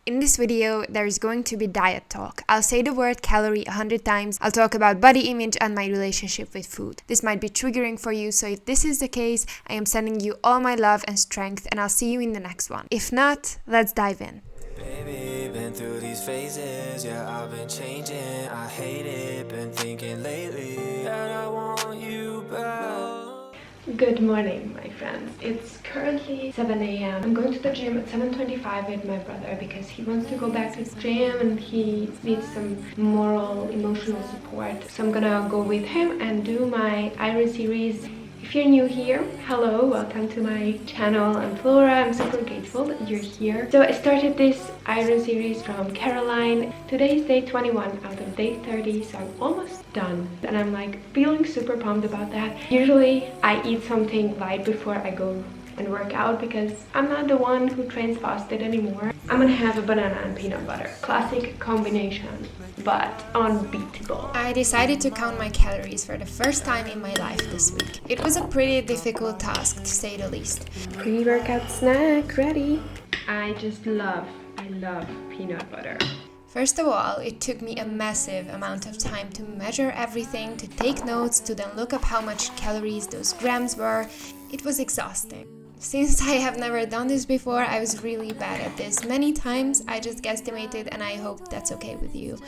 In this video, there's going to be diet talk. I'll say the word calorie 100 times. I'll talk about body image and my relationship with food. This might be triggering for you, so if this is the case, I am sending you all my love and strength, and I'll see you in the next one. If not, let's dive in. Baby, been through these phases, yeah, I've been changing, I hate it, been thinking lately that I want you back. Good morning, my friends. It's currently 7 a.m. I'm going to the gym at 7:25 with my brother because he wants to go back to the gym and he needs some moral, emotional support. So I'm gonna go with him and do my iron series. If you're new here, hello, welcome to my channel. I'm Flora. I'm super grateful that you're here. So I started this iron series from Caroline. Today is day 21 out of day 30, so I'm almost done. And I'm like feeling super pumped about that. Usually I eat something light before I go and work out because I'm not the one who trains fasted anymore. I'm gonna have a banana and peanut butter. Classic combination, but unbeatable. I decided to count my calories for the first time in my life this week. It was a pretty difficult task, to say the least. Pre-workout snack ready. I love peanut butter. First of all, it took me a massive amount of time to measure everything, to take notes, to then look up how much calories those grams were. It was exhausting. Since I have never done this before, I was really bad at this. Many times I just guesstimated, and I hope that's okay with you.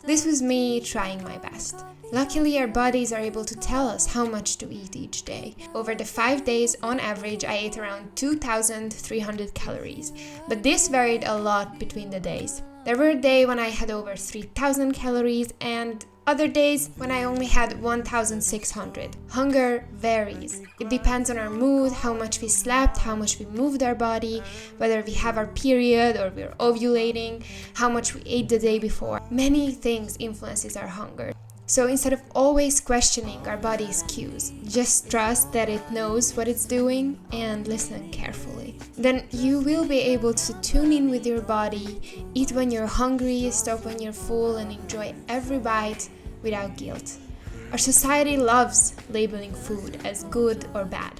This was me trying my best. Luckily, our bodies are able to tell us how much to eat each day. Over the 5 days, on average, I ate around 2,300 calories. But this varied a lot between the days. There were days when I had over 3,000 calories and other days when I only had 1,600. Hunger varies. It depends on our mood, how much we slept, how much we moved our body, whether we have our period or we're ovulating, how much we ate the day before. Many things influences our hunger. So instead of always questioning our body's cues, just trust that it knows what it's doing and listen carefully. Then you will be able to tune in with your body, eat when you're hungry, stop when you're full, and enjoy every bite without guilt. Our society loves labeling food as good or bad,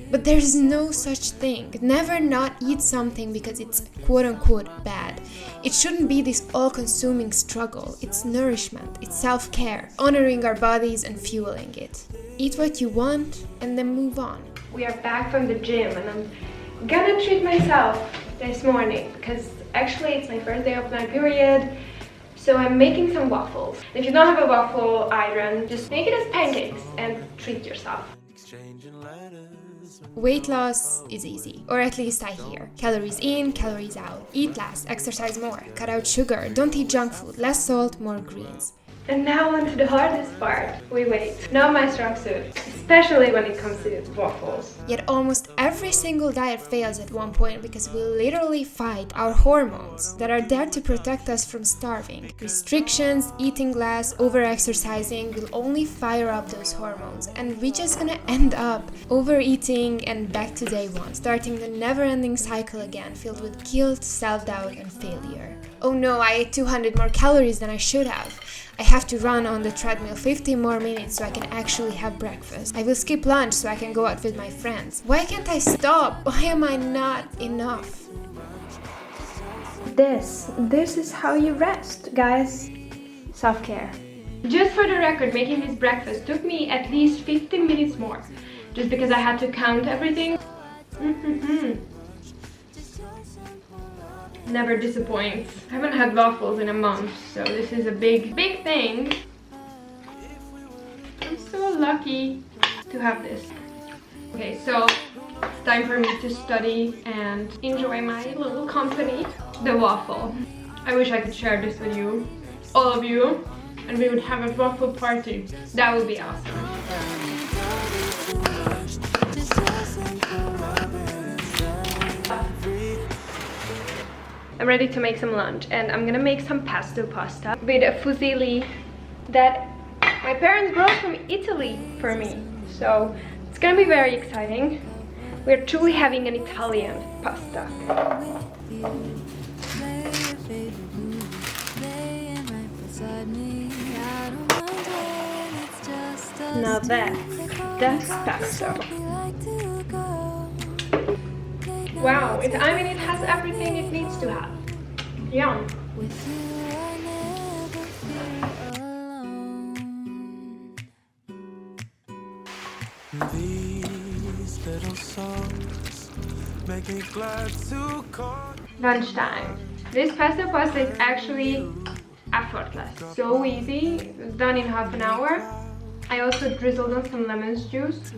but there's no such thing. Never not eat something because it's quote-unquote bad. It shouldn't be this all-consuming struggle. It's nourishment, it's self-care, honoring our bodies and fueling it. Eat what you want and then move on. We are back from the gym and I'm gonna treat myself this morning because actually it's my first day of my period. So I'm making some waffles. If you don't have a waffle iron, just make it as pancakes and treat yourself. Weight loss is easy, or at least I hear. Calories in, calories out. Eat less, exercise more, cut out sugar, don't eat junk food, less salt, more greens. And now on to the hardest part. We wait. Not my strong suit, especially when it comes to waffles. Yet almost every single diet fails at one point because we literally fight our hormones that are there to protect us from starving. Restrictions, eating less, over-exercising will only fire up those hormones, and we're just gonna end up overeating and back to day one, starting the never-ending cycle again, filled with guilt, self-doubt, and failure. Oh no, I ate 200 more calories than I should have. I have to run on the treadmill 15 more minutes so I can actually have breakfast. I will skip lunch so I can go out with my friends. Why can't I stop? Why am I not enough? This is how you rest, guys. Self-care. Just for the record, making this breakfast took me at least 15 minutes more. Just because I had to count everything. Never disappoints. I haven't had waffles in a month, so this is a big thing. I'm so lucky to have this. Okay, so it's time for me to study and enjoy my little company, the waffle. I wish I could share this with you, all of you, and we would have a waffle party. That would be awesome. I'm ready to make some lunch and I'm gonna make some pesto pasta with a fusilli that my parents brought from Italy for me. So it's gonna be very exciting. We're truly having an Italian pasta. Now that's pesto. Wow, it has everything it needs to have. Yum. With you, I never feel alone. These little songs make me glad to call. Lunchtime. This pesto pasta is actually effortless. So easy. It's done in half an hour. I also drizzled on some lemon juice.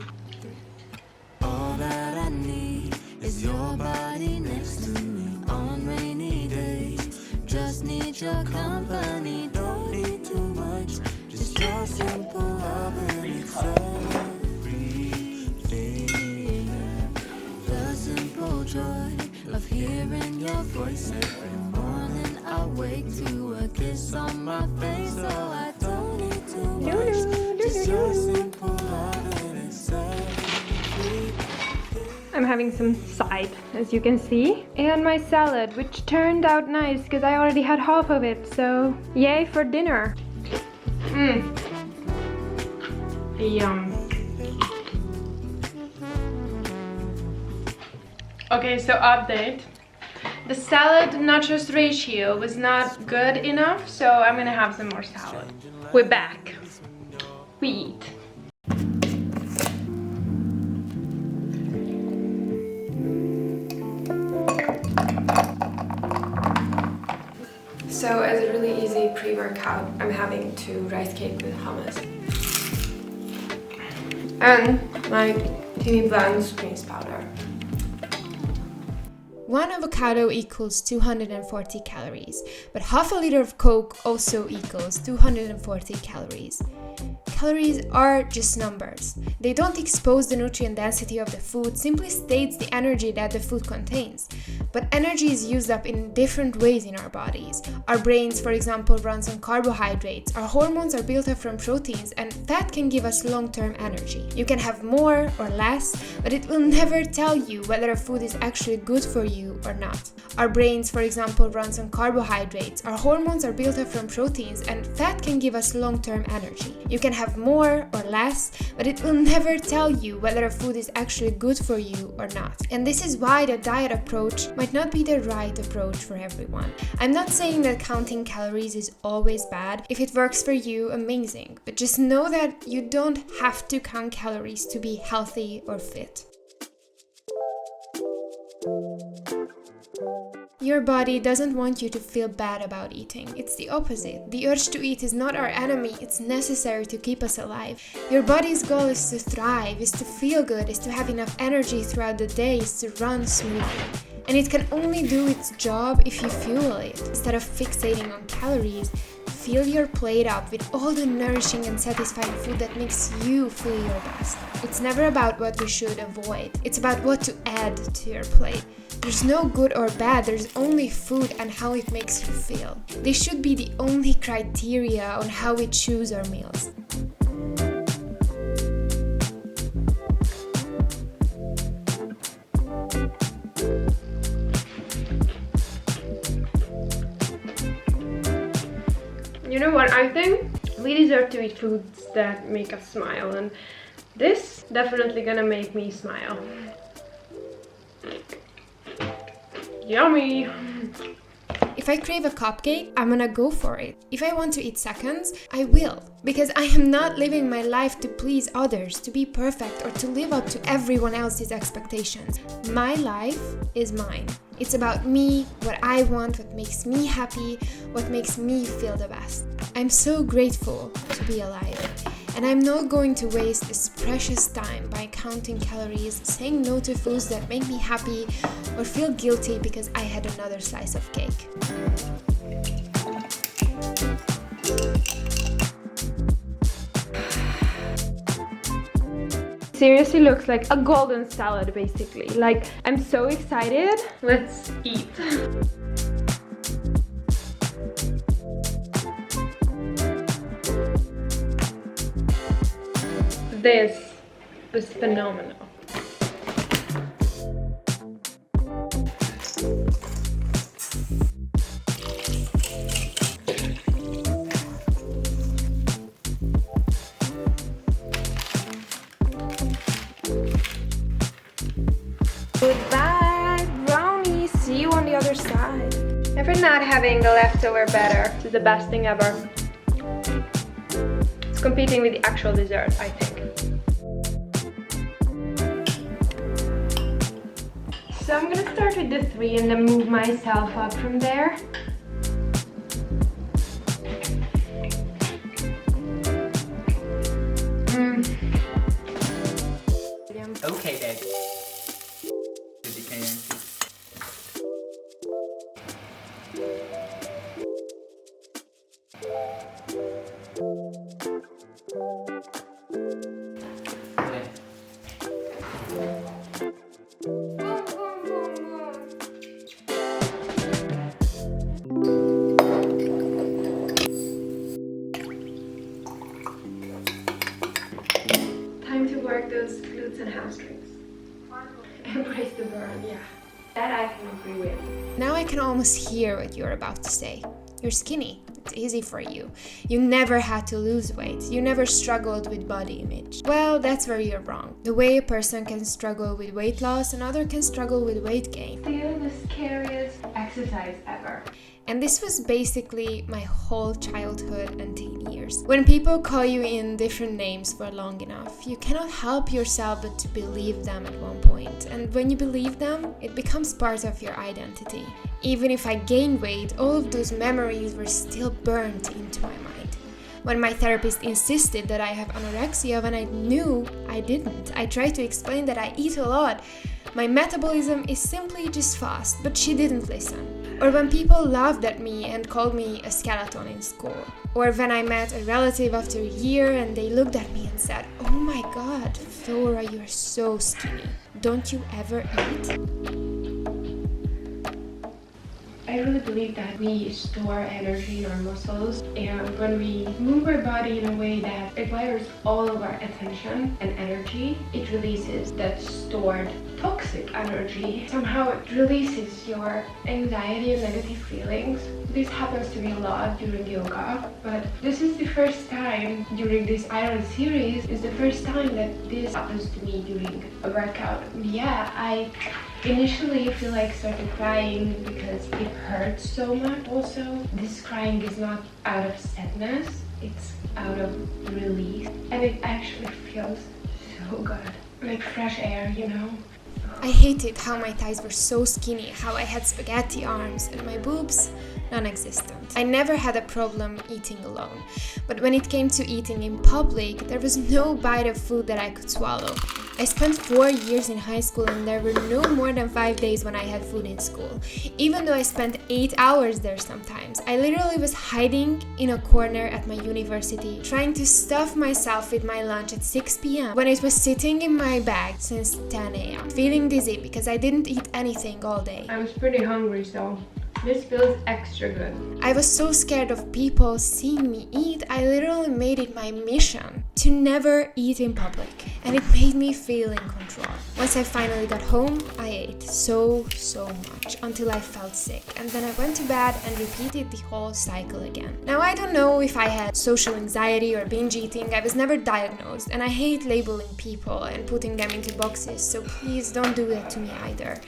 All that I need is your body next to me on rainy days. Just need your company, don't need too much. Just your simple love and it's everything. The simple joy of hearing your voice every morning. I wake to a kiss on my face, so I don't need too much. Just your simple love and it's everything. I'm having some side, as you can see, and my salad, which turned out nice because I already had half of it, so yay for dinner. Yum. Okay, so update. The salad nachos ratio was not good enough, so I'm gonna have some more salad. We're back. We eat. So as a really easy pre-workout, I'm having 2 rice cake with hummus. And my Timmy Blends greens powder. 1 avocado equals 240 calories, but half a liter of Coke also equals 240 calories. Calories are just numbers. They don't expose the nutrient density of the food, simply states the energy that the food contains. But energy is used up in different ways in our bodies. Our brains, for example, runs on carbohydrates, our hormones are built up from proteins, and fat can give us long-term energy. You can have more or less, but it will never tell you whether a food is actually good for you or not. Our brains, for example, runs on carbohydrates, our hormones are built up from proteins, and fat can give us long-term energy. You can have more or less, but it will never tell you whether a food is actually good for you or not. And this is why the diet approach might not be the right approach for everyone. I'm not saying that counting calories is always bad. If it works for you, amazing. But just know that you don't have to count calories to be healthy or fit. Your body doesn't want you to feel bad about eating. It's the opposite. The urge to eat is not our enemy, it's necessary to keep us alive. Your body's goal is to thrive, is to feel good, is to have enough energy throughout the day, is to run smoothly. And it can only do its job if you fuel it. Instead of fixating on calories, fill your plate up with all the nourishing and satisfying food that makes you feel your best. It's never about what we should avoid. It's about what to add to your plate. There's no good or bad, there's only food and how it makes you feel. They should be the only criteria on how we choose our meals. You know what I think? We deserve to eat foods that make us smile, and this definitely gonna make me smile. Yummy! If I crave a cupcake, I'm gonna go for it. If I want to eat seconds, I will. Because I am not living my life to please others, to be perfect, or to live up to everyone else's expectations. My life is mine. It's about me, what I want, what makes me happy, what makes me feel the best. I'm so grateful to be alive. And I'm not going to waste this precious time by counting calories, saying no to foods that make me happy, or feel guilty because I had another slice of cake. Seriously looks like a golden salad basically. Like, I'm so excited. Let's eat. This is phenomenal. Goodbye, brownie. See you on the other side. Have a Could not having the leftover batter. This is the best thing ever. It's competing with the actual dessert, I think. So I'm gonna start with the 3 and then move myself up from there. Okay, babe. Time to work those glutes and hamstrings. Embrace the burn, yeah. That I can agree with. Now I can almost hear what you're about to say. You're skinny. It's easy for you. You never had to lose weight. You never struggled with body image. Well, that's where you're wrong. The way a person can struggle with weight loss, another can struggle with weight gain. Still the scariest exercise ever. And this was basically my whole childhood and teen years. When people call you in different names for long enough, you cannot help yourself but to believe them at one point. And when you believe them, it becomes part of your identity. Even if I gained weight, all of those memories were still burned into my mind. When my therapist insisted that I have anorexia when I knew I didn't, I tried to explain that I eat a lot. My metabolism is simply just fast, but she didn't listen. Or when people laughed at me and called me a skeleton in school. Or when I met a relative after a year and they looked at me and said, "Oh my god, Flora, you're so skinny. Don't you ever eat?" I really believe that we store energy in our muscles, and when we move our body in a way that requires all of our attention and energy, it releases that stored toxic energy. Somehow it releases your anxiety and negative feelings. This happens to me a lot during yoga, but this is the first time during this Iron series, is the first time that this happens to me during a workout. Yeah, I initially feel like started crying because it hurts so much. Also, this crying is not out of sadness, it's out of relief, and it actually feels so good, like fresh air, you know. I hated how my thighs were so skinny, how I had spaghetti arms, and my boobs non-existent. I never had a problem eating alone, but when it came to eating in public, there was no bite of food that I could swallow. I spent 4 years in high school and there were no more than 5 days when I had food in school. Even though I spent 8 hours there sometimes, I literally was hiding in a corner at my university, trying to stuff myself with my lunch at 6 p.m. when it was sitting in my bag since 10 a.m. Feeling dizzy because I didn't eat anything all day. I was pretty hungry, so this feels extra good. I was so scared of people seeing me eat, I literally made it my mission to never eat in public, and it made me feel in control. Once I finally got home, I ate so much until I felt sick, and then I went to bed and repeated the whole cycle again. Now I don't know if I had social anxiety or binge eating, I was never diagnosed, and I hate labeling people and putting them into boxes, so please don't do that to me either.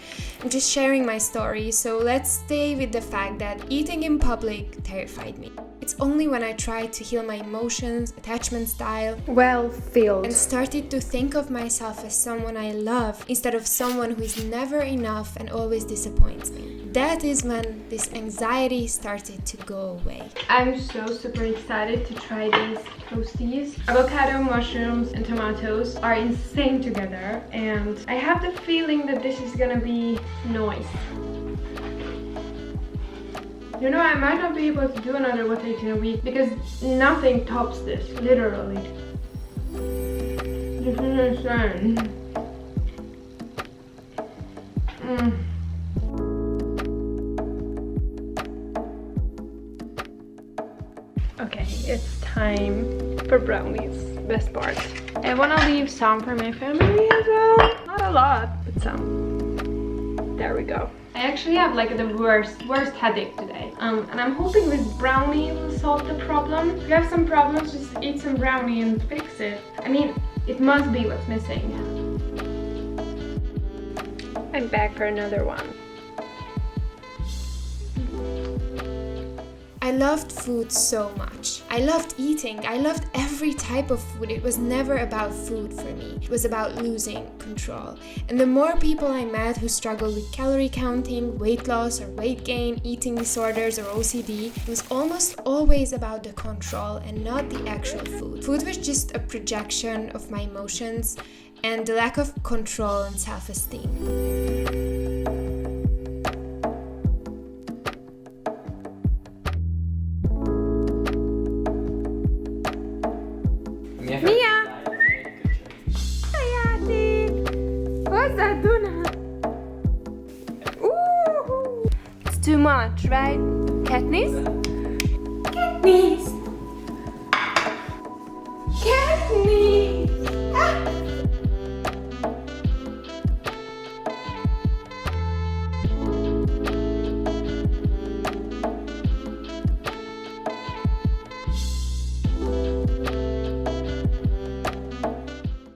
I'm just sharing my story, so let's stay with the fact that eating in public terrified me. It's only when I tried to heal my emotions, attachment style, Well-filled. and started to think of myself as someone I love instead of someone who is never enough and always disappoints me. That is when this anxiety started to go away. I'm so super excited to try these toasties. Avocado, mushrooms, and tomatoes are insane together, and I have the feeling that this is gonna be nice. You know, I might not be able to do another what in a week because nothing tops this, literally. This is insane. Okay, it's time for brownies. Best part. I wanna leave some for my family as well. Not a lot, but some. There we go. I actually have like the worst headache today. And I'm hoping this brownie will solve the problem. If you have some problems, just eat some brownie and fix it. I mean, it must be what's missing. I'm back for another one. loved food so much. I loved eating. I loved every type of food. It was never about food for me. It was about losing control. And the more people I met who struggled with calorie counting, weight loss or weight gain, eating disorders or OCD, it was almost always about the control and not the actual food. Food was just a projection of my emotions and the lack of control and self-esteem. Mia! Hayati! What's that doing? Ooh! It's too much, right? Katniss? Katniss! Katniss! Ah!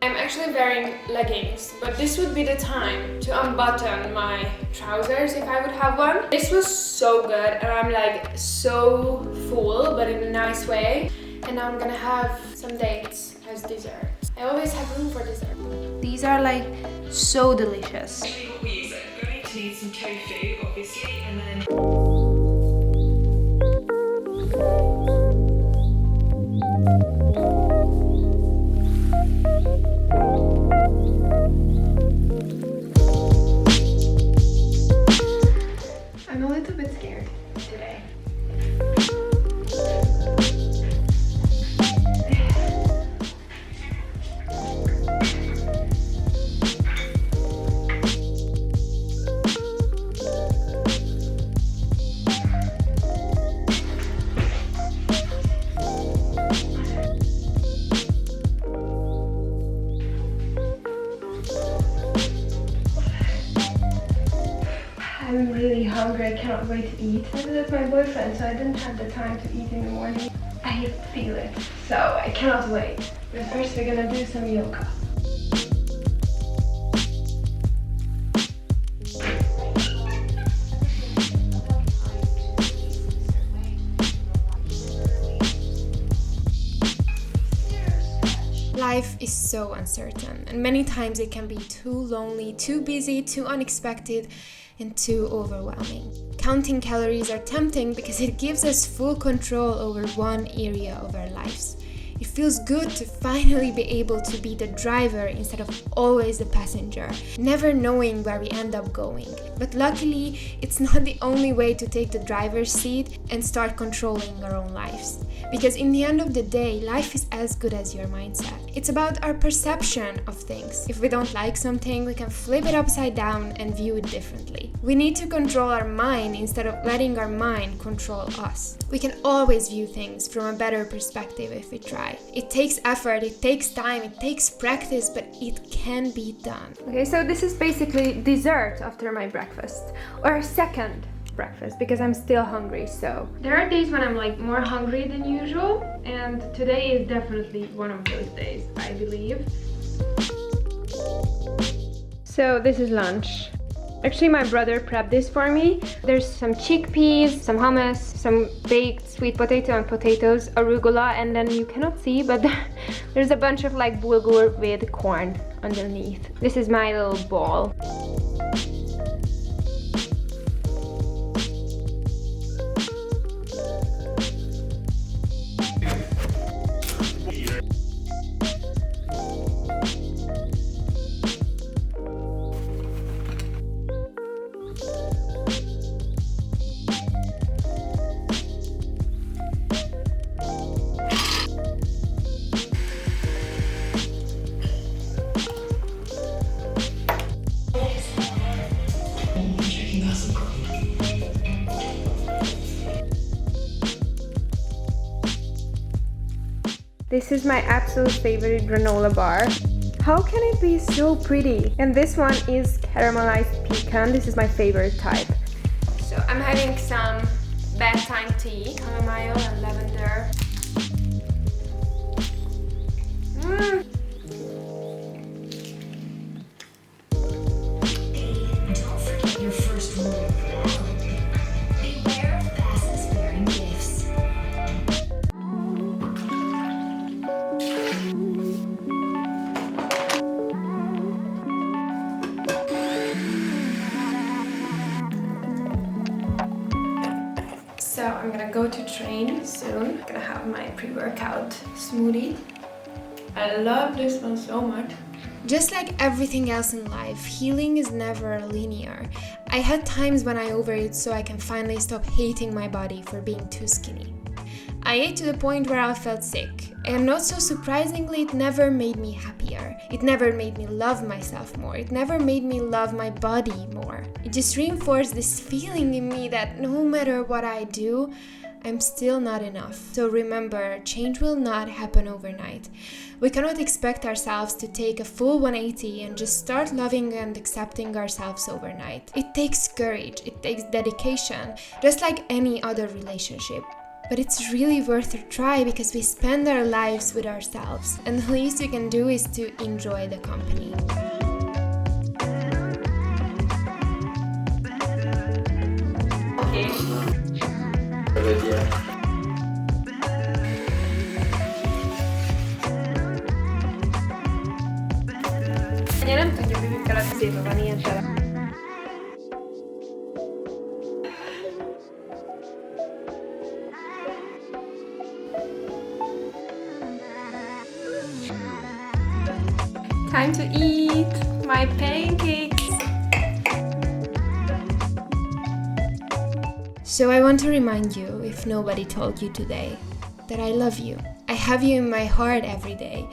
I'm actually wearing leggings, but this would be the time to unbutton my trousers if I would have one. This was so good and I'm like so full, but in a nice way. And now I'm gonna have some dates as dessert. I always have room for dessert. These are like so delicious. What we use it. We're going to need some tofu, obviously, and then I'm a little bit scared today. I'm really hungry, I cannot wait to eat. I was with my boyfriend, so I didn't have the time to eat in the morning. I feel it, so I cannot wait. But first we're gonna do some yoga. Life is so uncertain, and many times it can be too lonely, too busy, too unexpected, and too overwhelming. Counting calories are tempting because it gives us full control over one area of our lives. It feels good to finally be able to be the driver instead of always the passenger, never knowing where we end up going. But luckily, it's not the only way to take the driver's seat and start controlling our own lives. Because in the end of the day, life is as good as your mindset. It's about our perception of things. If we don't like something, we can flip it upside down and view it differently. We need to control our mind instead of letting our mind control us. We can always view things from a better perspective if we try. It takes effort, it takes time, it takes practice, but it can be done. Okay, so this is basically dessert after my breakfast, or second breakfast, because I'm still hungry, so. There are days when I'm like more hungry than usual, and today is definitely one of those days, I believe. So this is lunch. Actually, my brother prepped this for me. There's some chickpeas, some hummus, some baked sweet potato and potatoes, arugula, and then you cannot see, but there's a bunch of like bulgur with corn underneath. This is my little ball. This is my absolute favorite granola bar. How can it be so pretty? And this one is caramelized pecan. This is my favorite type. So I'm having some bedtime tea, chamomile and lavender. Don't forget your first rule of the world. Beware of fastest bearing gifts. So I'm gonna go to train soon. I'm gonna have my pre-workout smoothie. I love this one so much. Just like everything else in life, healing is never linear. I had times when I overate so I can finally stop hating my body for being too skinny. I ate to the point where I felt sick, and not so surprisingly, it never made me happier. It never made me love myself more. It never made me love my body more. It just reinforced this feeling in me that no matter what I do, I'm still not enough. So remember, change will not happen overnight. We cannot expect ourselves to take a full 180 and just start loving and accepting ourselves overnight. It takes courage, it takes dedication, just like any other relationship. But it's really worth a try because we spend our lives with ourselves, and the least we can do is to enjoy the company. Anya nem tudja, hogy mikor a kezében van ilyen tele. Time to eat my pancakes. So I want to remind you, if nobody told you today, that I love you. I have you in my heart every day.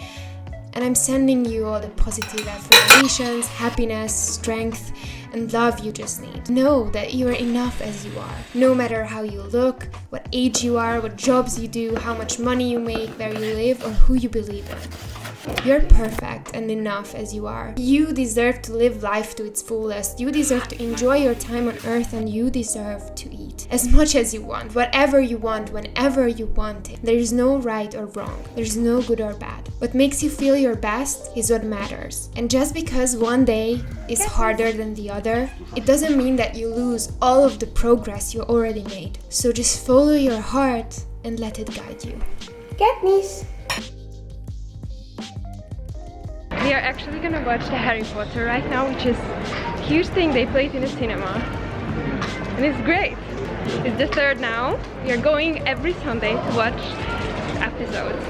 And I'm sending you all the positive affirmations, happiness, strength, and love you just need. Know that you are enough as you are. No matter how you look, what age you are, what jobs you do, how much money you make, where you live, or who you believe in. You're perfect and enough as you are. You deserve to live life to its fullest. You deserve to enjoy your time on earth, and you deserve to eat as much as you want, whatever you want, whenever you want it. There is no right or wrong. There's no good or bad. What makes you feel your best is what matters. And just because one day is harder than the other, it doesn't mean that you lose all of the progress you already made. So just follow your heart and let it guide you. Katniss! We are actually gonna watch the Harry Potter right now, which is a huge thing. They play it in the cinema. And it's great. It's the third now. We are going every Sunday to watch episodes.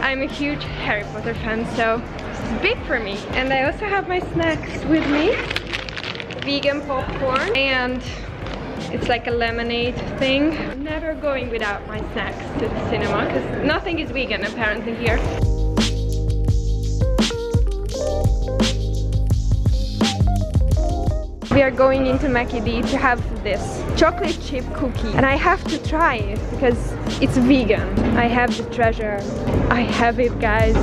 I'm a huge Harry Potter fan, so it's big for me. And I also have my snacks with me. Vegan popcorn, and it's like a lemonade thing. I'm never going without my snacks to the cinema, because nothing is vegan apparently here. We are going into Mackie D to have this chocolate chip cookie, and I have to try it because it's vegan. I have the treasure. I have it, guys.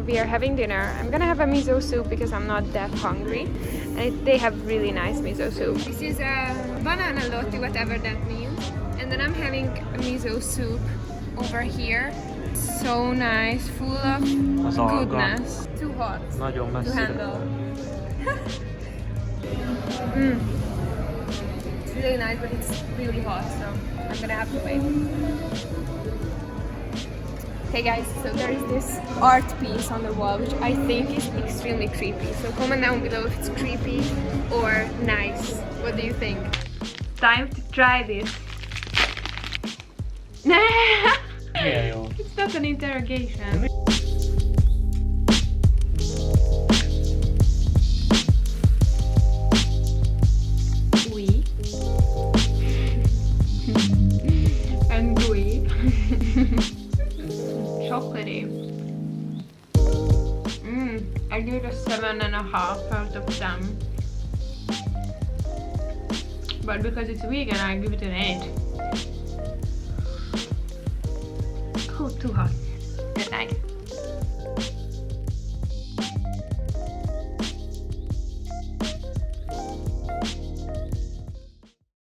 We are having dinner. I'm gonna have a miso soup because I'm not that hungry, and they have really nice miso soup. This is a banana lotti, whatever that means, and then I'm having a miso soup over here. So nice, full of goodness. Too hot to handle. It's really nice, but it's really hot, so I'm gonna have to wait. Okay guys, so there is this art piece on the wall which I think is extremely creepy. So comment down below if it's creepy or nice. What do you think? Time to try this. It's not an interrogation. Oui. And gooey. Chocolatey. I give it a 7.5 out of 10. But because it's vegan, I give it an 8. Oh, too hot. Good night.